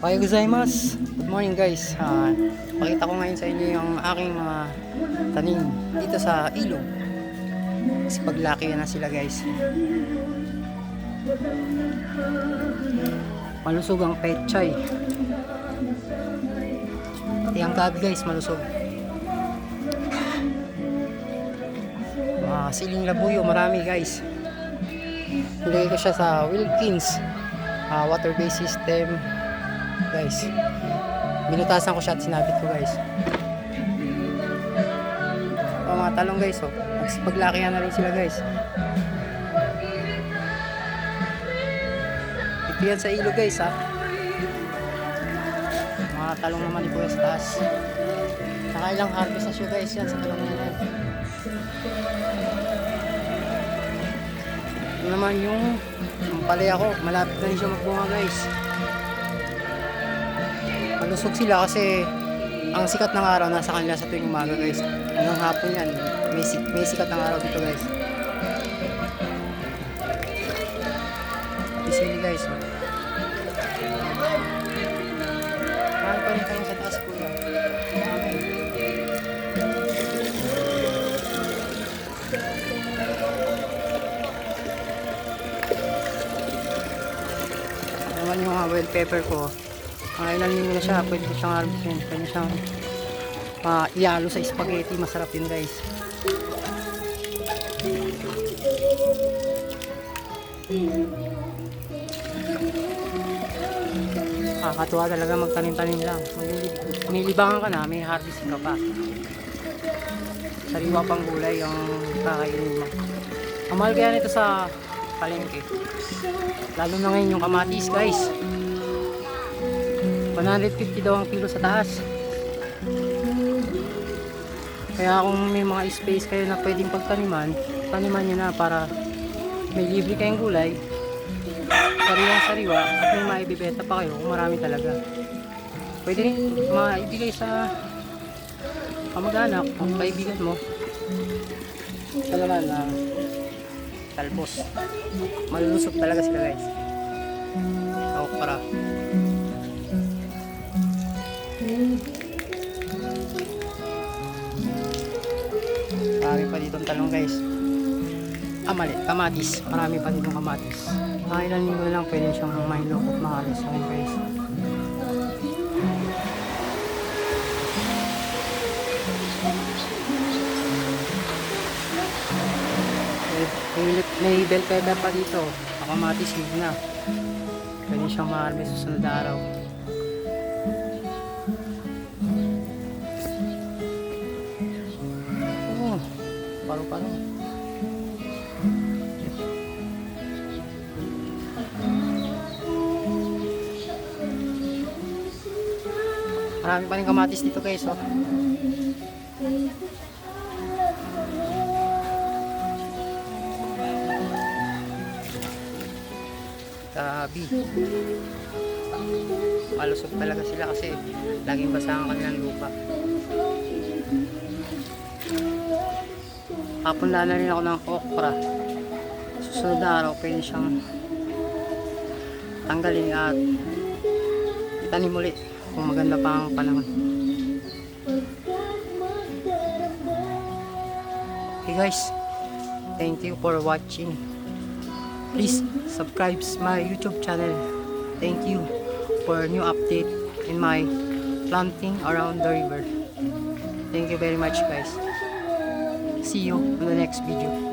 Ohayou gozaimasu. Good morning guys. Pakita ko ngayon sa inyo yung aking mga tanim dito sa ilog. Kasi paglaki na sila guys. Malusog ang pechay. Pati ang gabi guys malusog. Siling labuyo marami guys. Nilagay ko siya sa Wilkins water based system guys. Binutasan ko siya at sinabit ko guys. Mga talong guys paglakihan na rin sila guys. Ito yan sa ilog guys mga talong naman ito sa taas. Nakailang harvest na siya guys yan sa talong na yan. Ito naman yung palaya ko, malapit na rin siya magbunga guys. Malusog sila kasi ang sikat ng araw nasa kanila sa tuwing umaga guys. Hanggang hapon yan, may sikat ng araw dito guys. Isili guys Mahal pa rin tayo sa taas kuya. Naman yung bell pepper ko. Ilan linggo na siya, pwede siyang harvestin, pwede siyang ialo sa spaghetti, masarap yun guys. Kakatuwa talaga magtanim-tanim lang. May libangan ka na, may harvesting ka pa. Sariwa pang gulay yung kakainin mo. Ang mahal kaya nito sa palengke, lalo na ngayon yung kamatis guys. 150 daw ang kilo sa taas. Kaya kung may mga space kayo na pwedeng pagtaniman, taniman nyo na para may libre kayong gulay, sariwang-sariwa, at may maibibenta pa kayo kung marami talaga. Pwede rin maibigay sa kamag-anak o kaibigan mo. Ito naman talbos. Malulusog talaga sila guys. Okra. Marami pa dito ang talong guys. Mali, kamatis. Marami pa dito kamatis. Ilan linggo lang pwede siyang mahilok at maalis ako guys. May bell pepper pa dito. Kamatis yun na. Pwede siyang maalis sa susunod na araw. Paru-paro. Marami pa rin kamatis dito guys Grabe. Malusog talaga sila kasi laging basa ang kanilang lupa. Hapunla na rin ako ng okra. Susunod na araw pwede siyang tanggalin at itanim ulit kung maganda pa ang panahon. Okay guys, thank you for watching. Please subscribe my YouTube channel. Thank you for new update in my planting around the river. Thank you very much guys. See you in the next video.